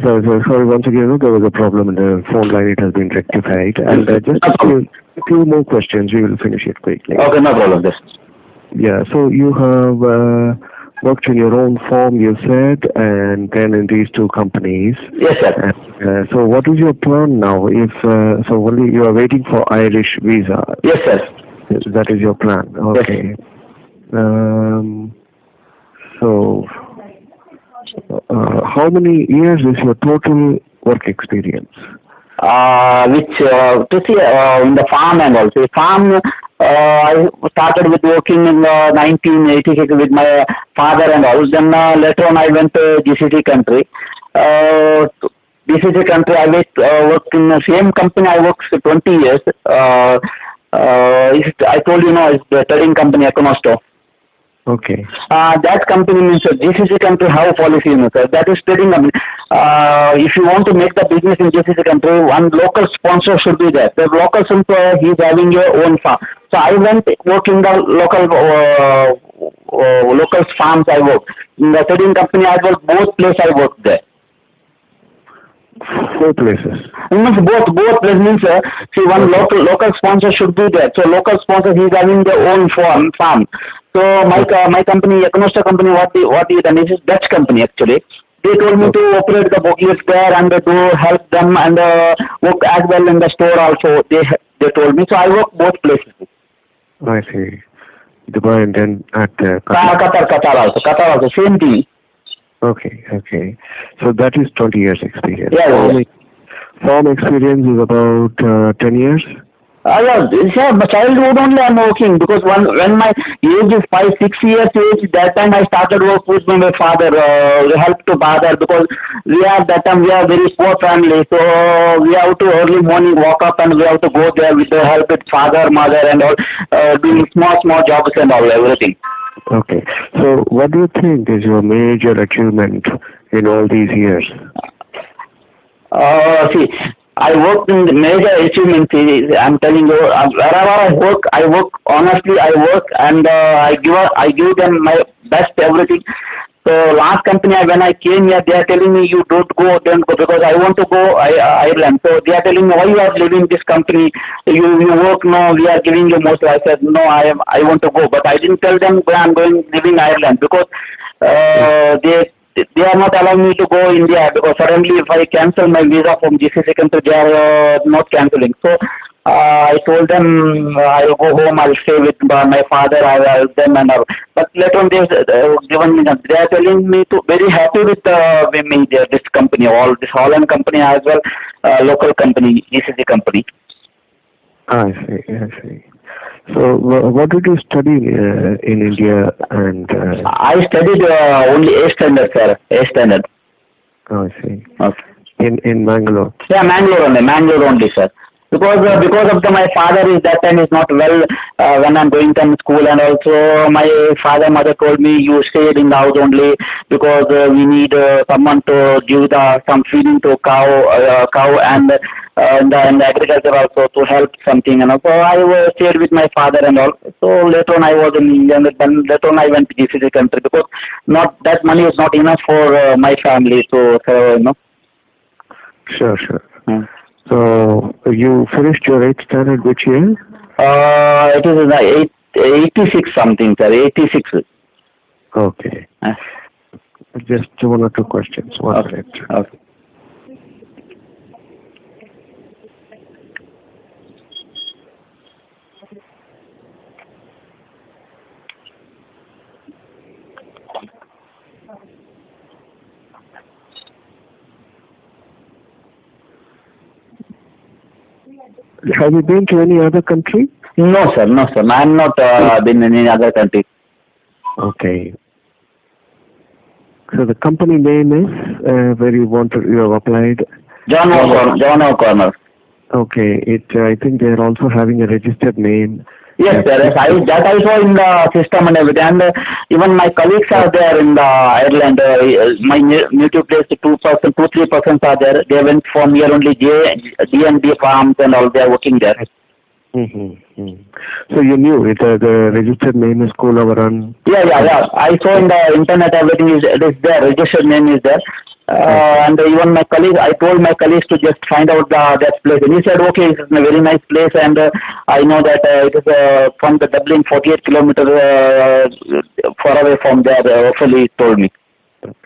Sorry, once again, there was a problem in the phone line. It has been rectified. And just a few more questions. We will finish it quickly. Okay, no problem. Yes. Yeah, so you have worked in your own firm, you said, and then in these two companies. Yes, sir. And, so what is your plan now? If so, only you are waiting for Irish visa. Yes, sir. That is your plan. Okay. Yes. So, how many years is your total work experience? Which to see in the farm and also farm. I started with working in 1986 with my father and all. Then later on I went to GCC country. GCC country I worked in the same company. I worked for 20 years. I told you, it's the trading company Econosto. Okay. That company means GCC country have policy, sir. That is trading company. If you want to make the business in GCC country, one local sponsor should be there. The local sponsor, he is having your own farm. So I went work in the local farms. I work in the trading company. I work both places. I worked there. 4 places. Means both places means see one local sponsor should be there. So local sponsor, he is having their own farm. So my company, Econosto company, what is done is Dutch company actually. They told me to operate the booklets there and to help them and work as well in the store also. They told me, so I work both places. I see. Dubai and then at Qatar also, same thing. Okay. So that is 20 years experience. Yeah. Farm experience is about 10 years? Yeah, but childhood only I'm working because when my age is 5-6 years age, that time I started work with my father, help to father because we are very poor family, so we have to early morning walk up and we have to go there with the help with father, mother and all, doing small jobs and all, everything. Okay, so what do you think is your major achievement in all these years? See, I worked in the major achievement. I'm telling you, wherever I work honestly. I work and I give them my best everything. So last company when I came here, they are telling me you don't go because I want to go Ireland. So they are telling me why you are leaving this company. You work no, we are giving you most. I said no, I want to go, but I didn't tell them I'm leaving Ireland because they are not allowing me to go India because suddenly if I cancel my visa from GCC country, they are not cancelling. So I told them I'll go home, I'll stay with my father, I'll help them and all. But later on they are telling me to very happy with me, this company, this Holland company as well, local company, GCC company. I see. So, what did you study in India and... I studied only A standard, sir. A standard. Oh, I see. Okay. In Mangalore? Yeah, Mangalore only, sir. Because of my father is that time is not well when I'm going to school, and also my mother told me you stayed in the house only because we need someone to give some feeding to cow and in the agriculture also to help something, So I stayed with my father and all. So later on I was in India, then later on I went to GCC country because not that money is not enough for my family. So Sure. So you finished your 8th standard which year? It is 86 something, sir. 86. Okay. Just 1 or 2 questions. 1 minute. Okay. Have you been to any other country? No, sir. I'm not been in any other country. Okay. So the company name is where you have applied? John O'Connor. Okay. I think they are also having a registered name. Yes, sir. That I saw in the system and everything. And even my colleagues are there in the Ireland. My native place, 2-3% are there. They went from here only D&D farms and all. They are working there. Mm-hmm. So you knew it, the registered name is Kulavaran. Yeah. I saw in the internet everything it is there. Registered name is there. And even my colleague, I told my colleagues to just find out that place. And he said, okay, it's a very nice place, and I know that it is from the Dublin, 48 kilometers far away from there. Hopefully, he told me.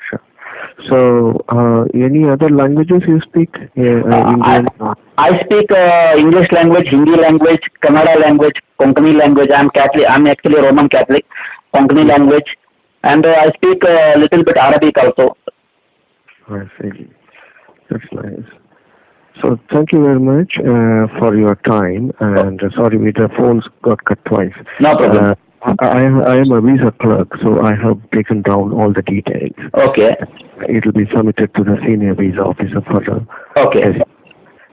Sure. So, any other languages you speak? Indian? I speak English language, Hindi language, Kannada language, Konkani language. I'm Catholic. I'm actually Roman Catholic. Konkani language, and I speak a little bit Arabic also. I see. That's nice. So, thank you very much for your time. And sorry, the phones got cut twice. No problem. I am a visa clerk, so I have taken down all the details. Okay. It will be submitted to the senior visa officer for the. Okay.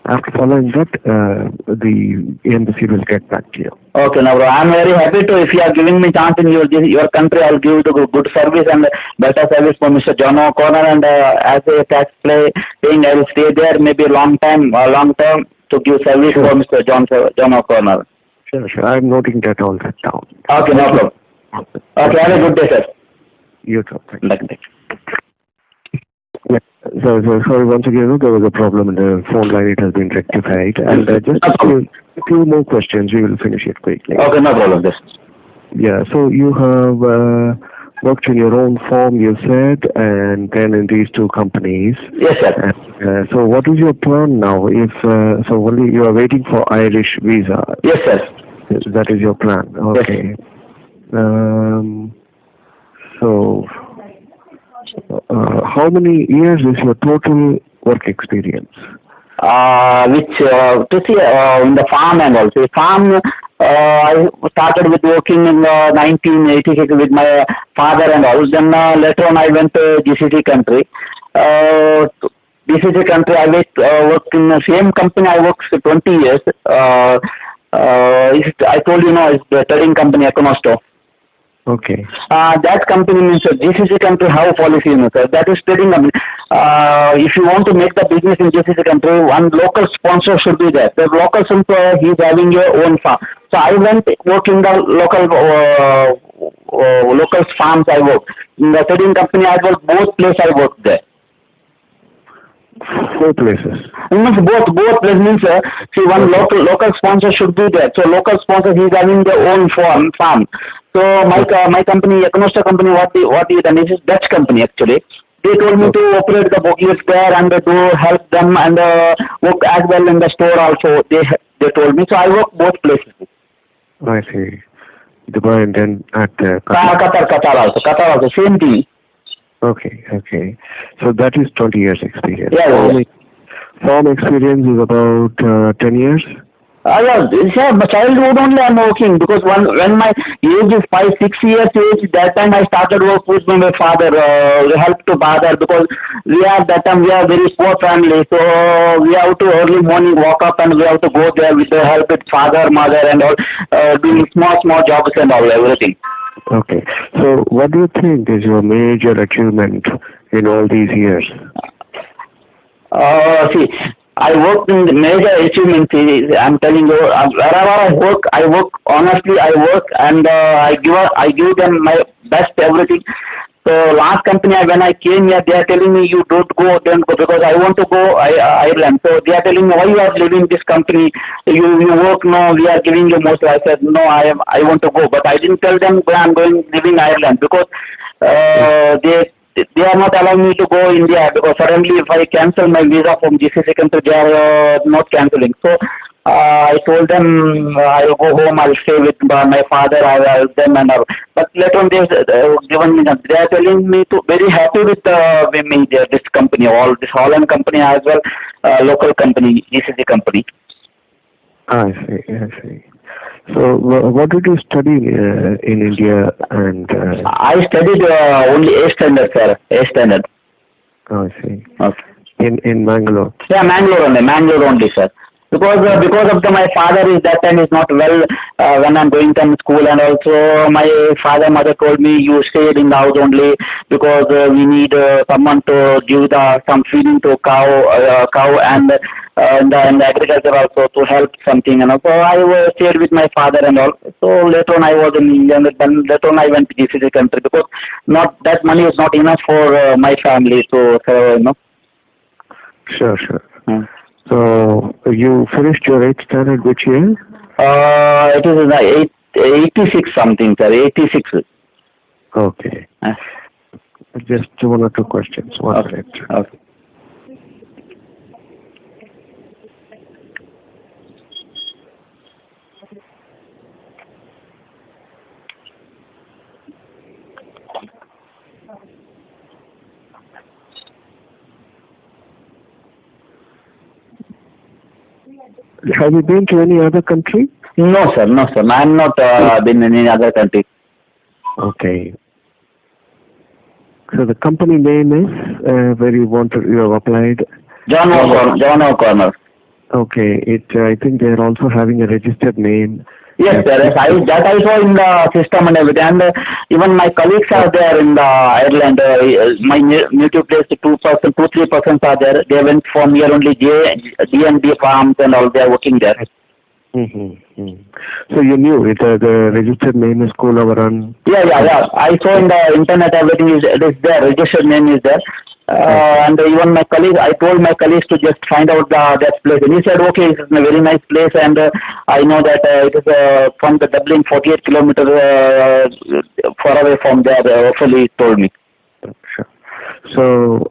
After following that, the embassy will get back to you. Okay, now I'm very happy to, if you are giving me chance in your country, I'll give you the good service and better service for Mr. John O'Connor, and as a tax paying, I will stay there maybe long term to give service for Mr. John O'Connor. Sure. I'm noting that all that down. Okay, no problem. Okay, have a good day, sir. You too. Thank you. Yeah. So sorry once again, there was a problem in the phone line. It has been rectified. And just a few more questions. We will finish it quickly. Okay, no problem. Yes. Yeah. So you have worked in your own firm, you said, and then in these two companies. Yes, sir. So what is your plan now? If so, only you are waiting for Irish visa. Yes, sir. That is your plan. Okay. Yes. So. How many years is your total work experience? Which to see in the farm and also farm. I started with working in 1986 with my father and all. Then later on I went to GCC country. GCC country I worked in the same company. I worked for 20 years. I told you it's the trading company Econosto. Okay. That company means GCC country have policy, sir. That is trading company. If you want to make the business in GCC country, one local sponsor should be there. The local sponsor, he is having your own farm. So I went work in the local farms. I worked in the trading company. I worked both places. I worked there. 4 places. Means both places means see one local sponsor should be there. So local sponsor, he is having their own farm. So my company, Econosto company, what they done is Dutch company actually. They told me to operate the booklets there and to help them and work as well in the store also. They told me, so I work both places. I see. Dubai and then at Qatar also, same thing. Okay. So that is 20 years experience. Yeah. Farm experience is about 10 years? Yeah, my childhood only I'm working because when my age is 5-6 years age, that time I started work with my father, help to father because we are very poor family, so we have to early morning walk up and we have to go there with the help with father, mother and all, doing small jobs and all, everything. Okay. So what do you think is your major achievement in all these years? See, I work in the major achievement. I'm telling you, wherever I work honestly. I work and I give them my best everything. So last company when I came here, they are telling me you don't go because I want to go Ireland. So they are telling me why you are leaving this company. You work no, we are giving you most. I said no, I want to go, but I didn't tell them I'm leaving Ireland because they are not allowing me to go India because suddenly if I cancel my visa from GCC country, they are not cancelling. So I told them I'll go home, I'll stay with my father, I'll help them and all. But later on they are telling me to very happy with me, this company, this Holland company as well, local company, GCC company. I see. So, what did you study in India and? I studied only A standard, sir. A standard. I see. Okay. In Mangalore. Yeah, Mangalore only, sir. because of my father is that time is not well when I'm going to school, and also my mother told me you stayed in the house only because we need someone to give some feeding to cow and in the agriculture also to help something, So I stayed with my father and all. So later on I was in India, and then later on I went to GCC country because not that money is not enough for my family to survive. Sure, sure. Hmm. So you finished your 8th standard which year? It is in the 86 something, sir. 86. Okay. Just one or two questions. One minute. Okay. Have you been to any other country? No, sir. No, sir. I am not been in any other country. Okay. So the company name is where you have applied? John O'Connor. Okay. I think they are also having a registered name. Yes, sir. Yes, I saw in the system and everything. And even my colleagues are there in the Ireland. My native place, 2-3% are there. They went from here only D&D farms and all. They are working there. So you knew it, the registered name is Kulavaran? Yeah. I saw in the internet everything is there. Registered name is there. And even my colleague, I told my colleagues to just find out that place. And he said, okay, it's a very nice place, and I know that it is from the Dublin, 48 kilometers far away from there. Hopefully, he told me. Sure. So,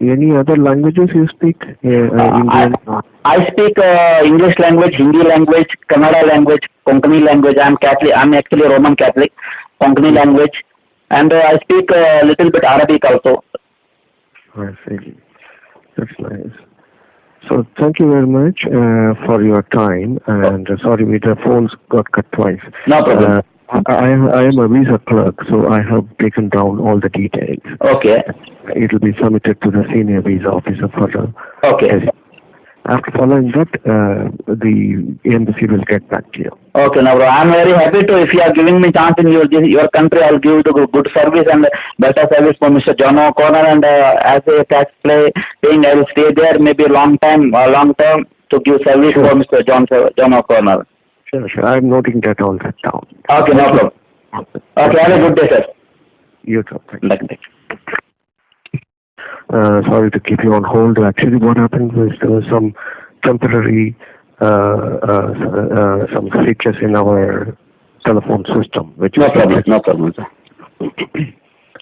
any other languages you speak? Indian? I speak English language, Hindi language, Kannada language, Konkani language. I'm Catholic. I'm actually Roman Catholic. Konkani language, and I speak a little bit Arabic also. I see. That's nice. So thank you very much for your time, and sorry, the phones got cut twice. No problem. I am a visa clerk, so I have taken down all the details. Okay. It will be submitted to the senior visa officer for the. Okay. After following that, the embassy will get back to you. Okay, now I'm very happy to, if you are giving me chance in your country, I'll give you good service and better service for Mr. John O'Connor, and as a tax paying, I will stay there maybe long term to give service for Mr. John O'Connor. Sure. I'm noting all that down. Okay, no problem. Okay, have a good day, sir. You too. Thank you. Sorry to keep you on hold. Actually, what happened was there was some temporary some glitches in our telephone system, which no problem, sir.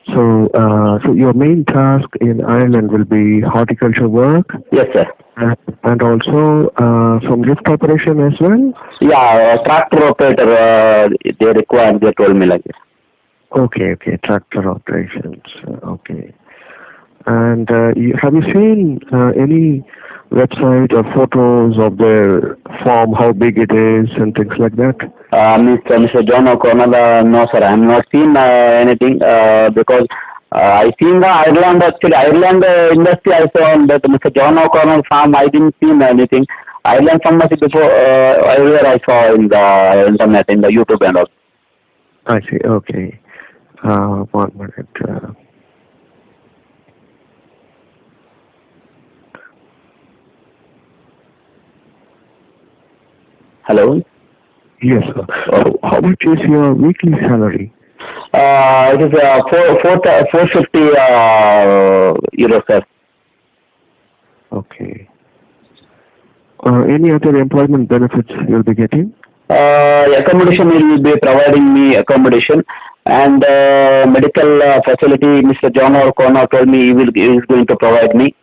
So your main task in Ireland will be horticulture work? Yes, sir. And also some lift operation as well? Yeah, tractor operator, they require, they told me like this. Okay, tractor operations, okay. And have you seen any website or photos of their farm, how big it is and things like that? Mr. John O'Connor, no sir, I have not seen anything because I seen the Ireland industry I saw, but Mr. John O'Connor farm I didn't see anything. Ireland pharmacy before earlier I saw in the internet, in the YouTube and all. I see, okay. 1 minute. Hello? Yes, sir. How much is your weekly salary? It is 450 euros, sir. Okay. Any other employment benefits you'll be getting? Accommodation, he will be providing me accommodation, and medical facility, Mr. John O'Connor told me he is going to provide me.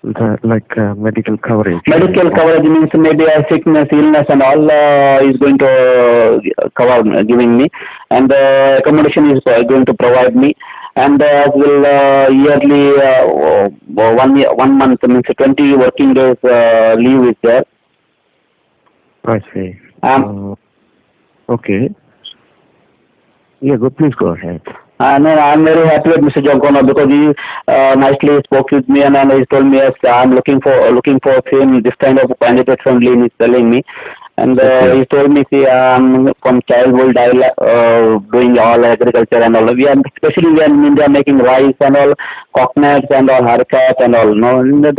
Like medical coverage? Medical coverage means maybe a sickness, illness and all is going to cover, giving me, and accommodation is going to provide me, and as well yearly 1 month, means 20 working days leave is there. I see. Okay. Yeah, please go ahead. No, I'm very happy with Mr. Jonkono because he nicely spoke with me and he told me yes, I'm looking for same this kind of candidates only. He's telling me, and Okay. he told me, see, I'm from childhood doing all agriculture and all. Especially we are in India making rice and all, coconuts and all, haricot and all. No, in this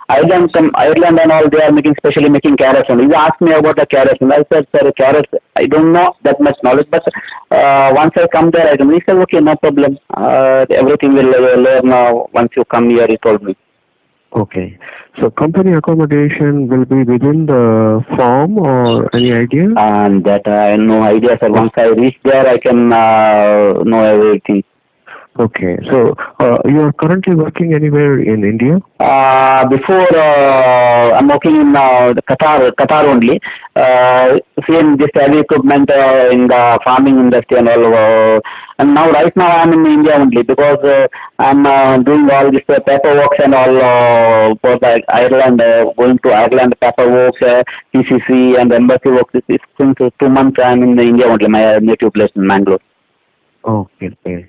Ireland and all, they are especially making carrots. And he asked me about the carrots, and I said, sir, carrots, I don't know that much knowledge, but once I come there, I don't. He said, okay, no problem. Everything will learn once you come here. He told me. Okay. So company accommodation will be within the farm or any idea? And that I have no idea, sir. Once I reach there, I can know everything. Okay. So you are currently working anywhere in India? Before I'm working in Qatar only. Same this heavy equipment in the farming industry and all. And right now I'm in India only because I'm doing all this paperwork and all for the Ireland, going to Ireland paperwork, PCC and embassy work. Since 2 months I'm in India only, my native place in Mangalore. Okay. Okay.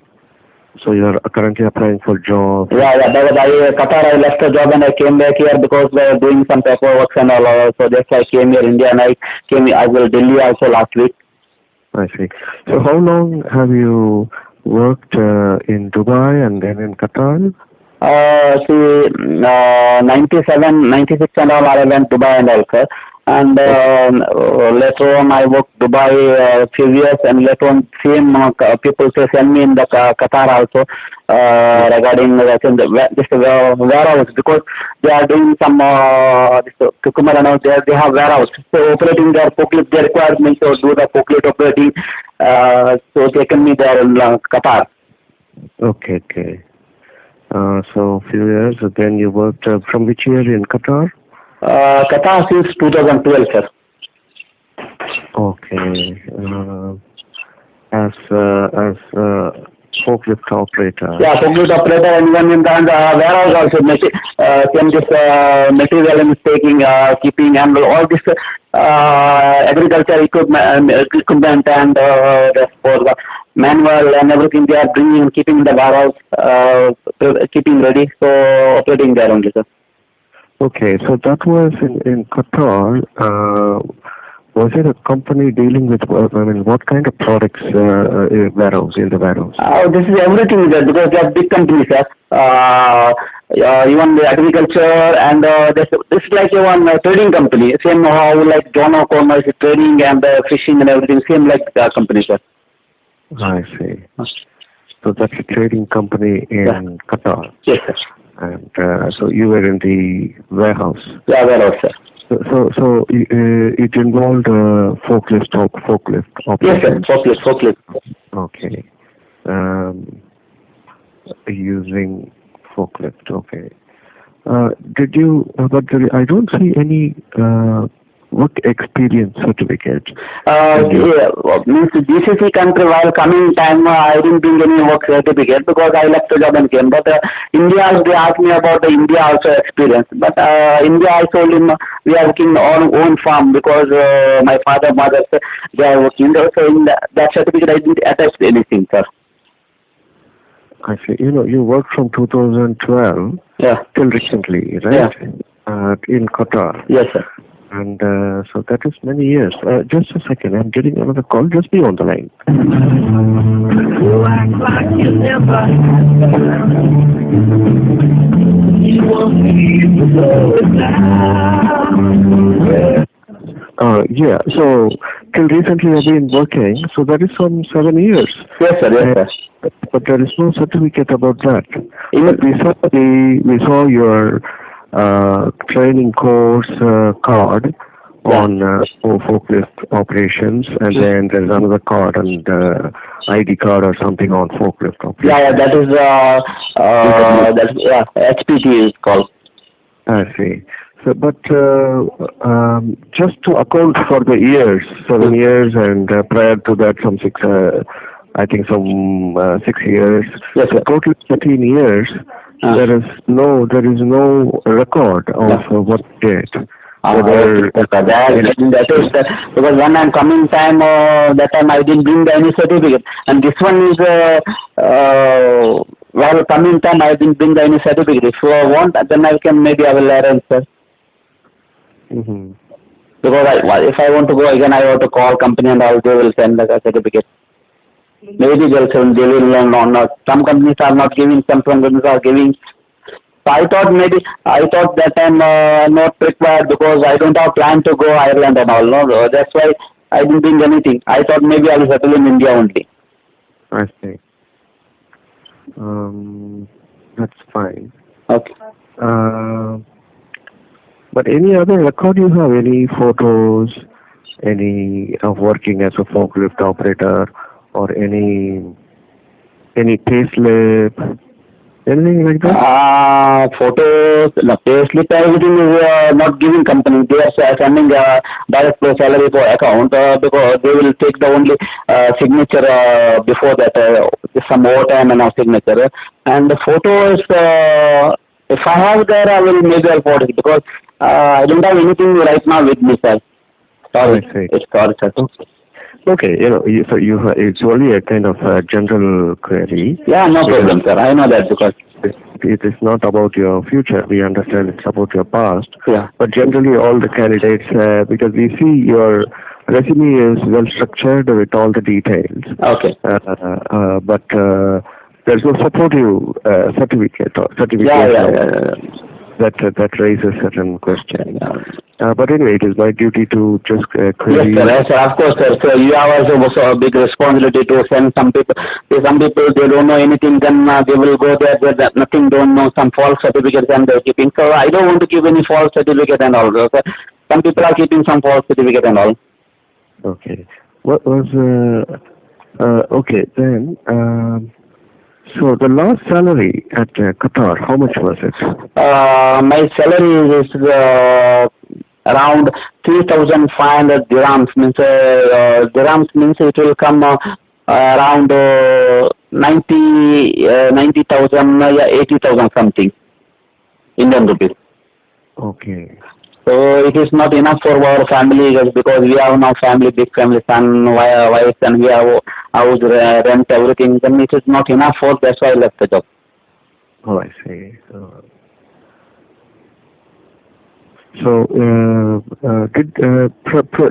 So you are currently applying for jobs? Yeah. Because Qatar, I left the job and I came back here because we were doing some paperwork and all. So that's why I came here India and I came as well Delhi also last week. I see. So how long have you worked in Dubai and then in Qatar? 97, 96 and all, I went Dubai and all, sir. And later on, I worked Dubai few years, and later on, same people send me in the Qatar also regarding this warehouse because they are doing some cucumber and all. They have warehouse, so operating their forklift, they require me to do the forklift operating. So taken me there in Qatar. Okay. Okay. So few years. Then you worked from which year in Qatar? Qatar since 2012, sir. Okay. As forklift operator. Yeah, forklift operator and even in the warehouse also, same this material and taking, keeping and all this agriculture equipment and for the manual and everything they are bringing, keeping in the warehouse, keeping ready, so operating there only, sir. Okay, so that was in Qatar. Was it a company dealing with, what kind of products in the warehouse? This is everything there because they are big companies, sir. Even the agriculture and this is like one trading company. Same how like John O'Connor is trading and fishing and everything. Same like the company, sir. I see. So that's a trading company in Qatar. Yes, sir. And so you were in the warehouse. Yeah, warehouse, sir. So it involved forklift operations. Yes, sir. Forklift. Okay. Using forklift. Okay. Did you? But I don't see any work experience certificate. Means GCC country while coming time I didn't bring any work certificate because I left the job and came. But India, they asked me about the India also experience. But India I told him we are working on own farm because my father, mother, they are working there. So in that certificate I didn't attach anything, sir. I see. You worked from 2012 till recently, right? Yeah. In Qatar. Yes, sir. And so that is many years. Just a second, I'm getting another call. Just be on the line. Yeah, so till recently I've been working, so that is some 7 years. Yes, sir. Yes, sir. But there is no certificate about that. We saw your training course card on forklift operations, and then there's another card and ID card or something on forklift operations. Yeah, that is HPT is called. I see. So, but just to account for the years, 7 years, and prior to that some 6 years. Yes, so total 13 years. There is no record of what date. whether That is because when I'm coming time, that time I didn't bring any certificate, and this one is while coming time I didn't bring any certificate. If you want, then I will arrange, sir. Because if I want to go again, I have to call company and all, they will send the certificate. Maybe they will not. Some companies are not giving, some companies are giving. So I thought that time not required because I don't have plan to go Ireland and all. No, that's why I didn't bring anything. I thought maybe I will settle in India only. I see. That's fine. Okay. But any other record you have? Any photos? Any of working as a forklift operator, or any payslip? Anything like that? Photos, the payslip, everything is not giving company. They are sending direct salary for account because they will take the only signature before that, some overtime and our signature. And the photos, if I have there, I'll forward it because I don't have anything right now with me, sir. Sorry. Sorry, sir. Okay, it's only a kind of general query. Yeah, no problem, sir. I know that because it is not about your future. We understand it's about your past. Yeah. But generally, all the candidates, because we see your resume is well structured with all the details. Okay. But there's no supportive certificate or certificate. That raises certain questions. But anyway, it is my duty to just query. Yes, sir. Of course, sir. So you have also a big responsibility to send some people. Some people, they don't know anything, then they will go there, nothing, don't know, some false certificates and they're keeping. So I don't want to give any false certificate and all. So some people are keeping some false certificate and all. Okay. What was, okay, then, so the last salary at Qatar, how much was it? My salary is around 3,500 dirhams. Dirhams means it will come around 90,000, 80,000 something Indian rupees. Okay. So it is not enough for our family because we have now family, big family, son, wife, and we have house, rent, everything. Then it is not enough for, that's why I left the job. Oh, I see. So,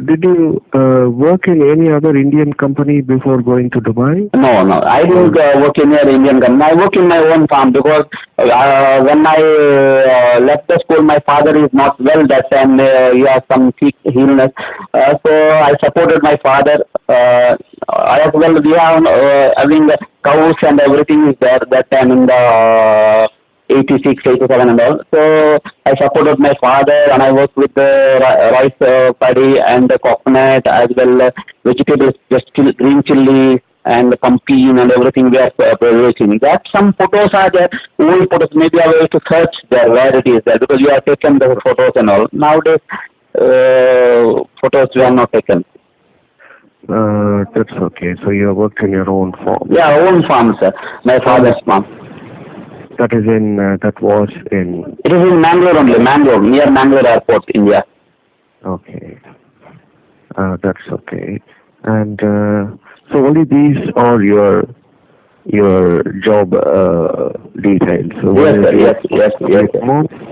did you work in any other Indian company before going to Dubai? No, I didn't work in an Indian company. I work in my own farm because when I left the school, my father is not well that time. He has some illness. So I supported my father. As well, we have having the cows and everything is there that time in the 86, 87 and all. So I supported my father and I worked with the rice paddy and the coconut as well vegetables, just green chili and the pumpkin and everything we are producing. That some photos are there, old photos, maybe I will to search there where it is there because you have taken the photos and all. Nowadays photos we are not taken. That's okay. So you have worked in your own farm? Yeah, own farm, sir. My father's farm. That is in, that was in? It is in Mangalore only, Mangalore, near Mangalore Airport, India. Okay. That's okay. And so only these are your job details? So yes.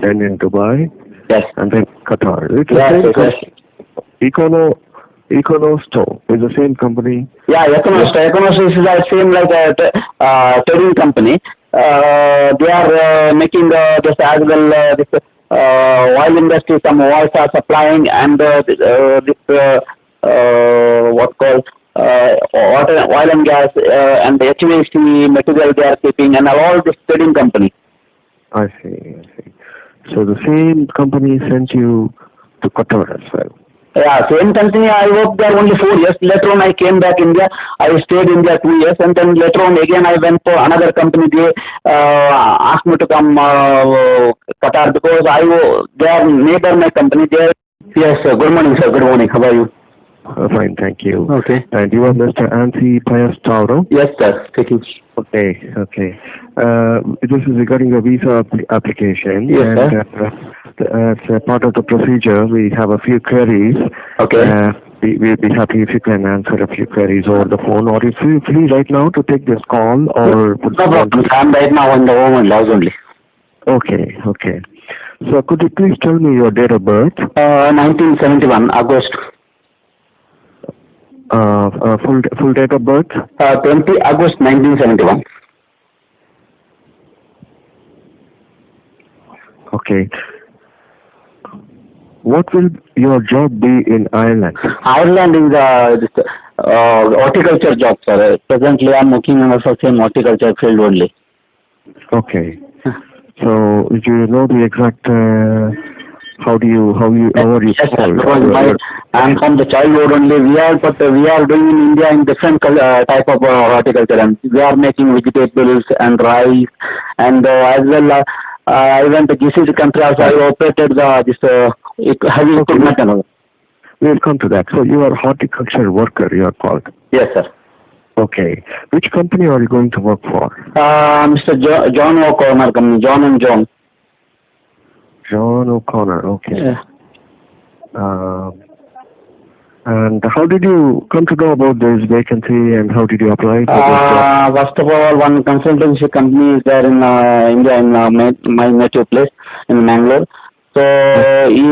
Then in Dubai? Yes. And then Qatar? It's Yes. Econosto is the same company? Yeah, Econosto is the same like a trading company. They are making this as well this oil industry, some oils are supplying and this what called oil and gas and the HVAC material they are keeping and all this trading company. I see. So the same company sent you to Qatar as well? Yeah, same company. I worked there only 4 years. Later on, I came back India. I stayed in India 2 years, and then later on again I went for another company. They asked me to come Qatar because they are neighbor my company. Yes, sir. Good morning, sir. Good morning. How are you? Fine, thank you. Okay. And you are Mr. Ansi Pius Tauro? Yes, sir. Thank you. Okay. This is regarding the visa application. Yes, sir. As a part of the procedure, we have a few queries. Okay. We'll be happy if you can answer a few queries over the phone, or if you free right now to take this call, or No problem. I'm right now in the home and house only. Okay, okay. So could you please tell me your date of birth? 1971, August. Full date of birth? 20 August 1971. Okay. What will your job be in Ireland? Ireland is horticulture job, sir. Presently, I'm working in the same horticulture field only. Okay. So do you know the exact how are you Yes, sir. called? Because I'm from the childhood only. We are doing in India in different type of horticulture, and we are making vegetables and rice, and as well. I went to GCC country also. I operated heavy equipment and all. We'll come to that. So you are horticulture worker, you are called. Yes, sir. Okay. Which company are you going to work for? Mr. John O'Connor company, John and John. John O'Connor. Okay. Yeah. And how did you come to know about this vacancy, and how did you apply for this job? First of all, one consultancy company is there in India, in my native place in Mangalore. So he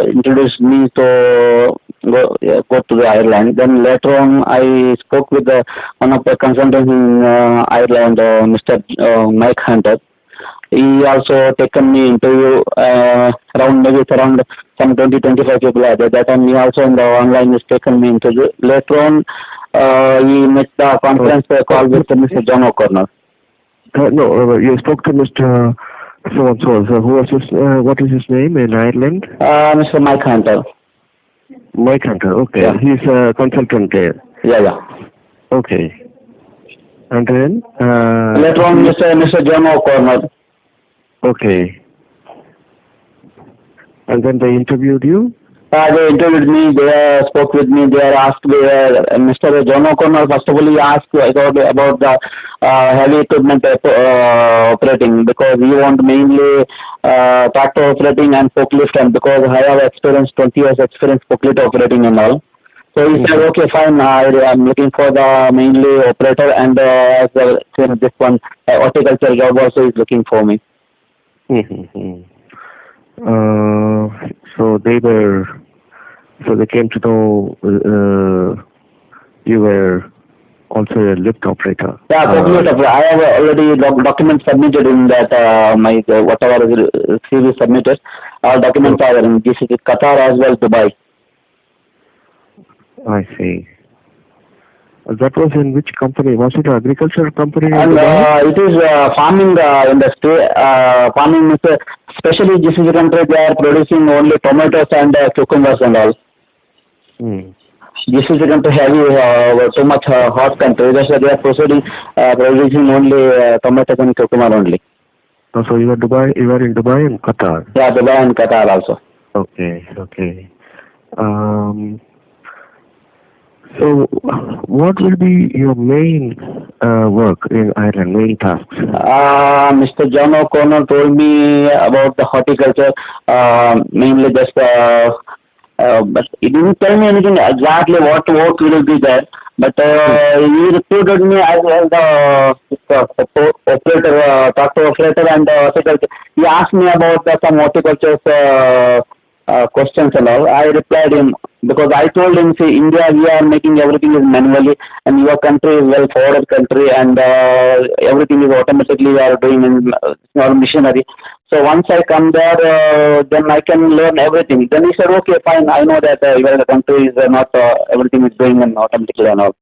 introduced me to go to the Ireland. Then later on, I spoke with one of the consultants in Ireland, Mr. Mike Hunter. He also taken me interview around some 20-25 people at that time. He also in the online has taken me interview. Later on, he met the conference call with Mr. John O'Connor. No, you spoke to Mr. So who was his, what is his name in Ireland? Mr. Mike Hunter. Mike Hunter, okay. Yeah. He's a consultant there. Yeah. Okay. And then? Later on, Mr. John O'Connor. Okay. And then they interviewed you? They interviewed me, they spoke with me, they asked me, Mr. John O'Connor, first of all, he asked about the heavy equipment operating, because he want mainly tractor operating and forklift, and because I have experience, 20 years experience forklift operating and all. So he said, okay, fine, I'm looking for the mainly operator, and as well, this one, horticulture job also is looking for me. So they came to know you were also a lift operator. Yeah, forklift operator. I have already documents submitted in that, my whatever CV submitted. All documents are in GCC, Qatar as well, Dubai. I see. That was in which company? Was it an agriculture company? And it is farming industry. Farming is especially GCC country, they are producing only tomatoes and cucumbers and all. GCC country heavy, so much hot country. That's why they are producing only tomatoes and cucumber only. So you were in Dubai and Qatar? Yeah, Dubai and Qatar also. Okay. So, what will be your main work in Ireland, main tasks? Mr. John O'Connor told me about the horticulture, mainly just, but he didn't tell me anything exactly what work will be there. But he recruited me as well the operator, tractor operator and horticulture. He asked me about some horticulture questions and all. I replied him, because I told him, see, India, we are making everything is manually, and your country is well forward country, and everything is automatically we are doing in machinery. So once I come there, then I can learn everything. Then he said, okay, fine, I know that your country is not everything is doing in automatically and all.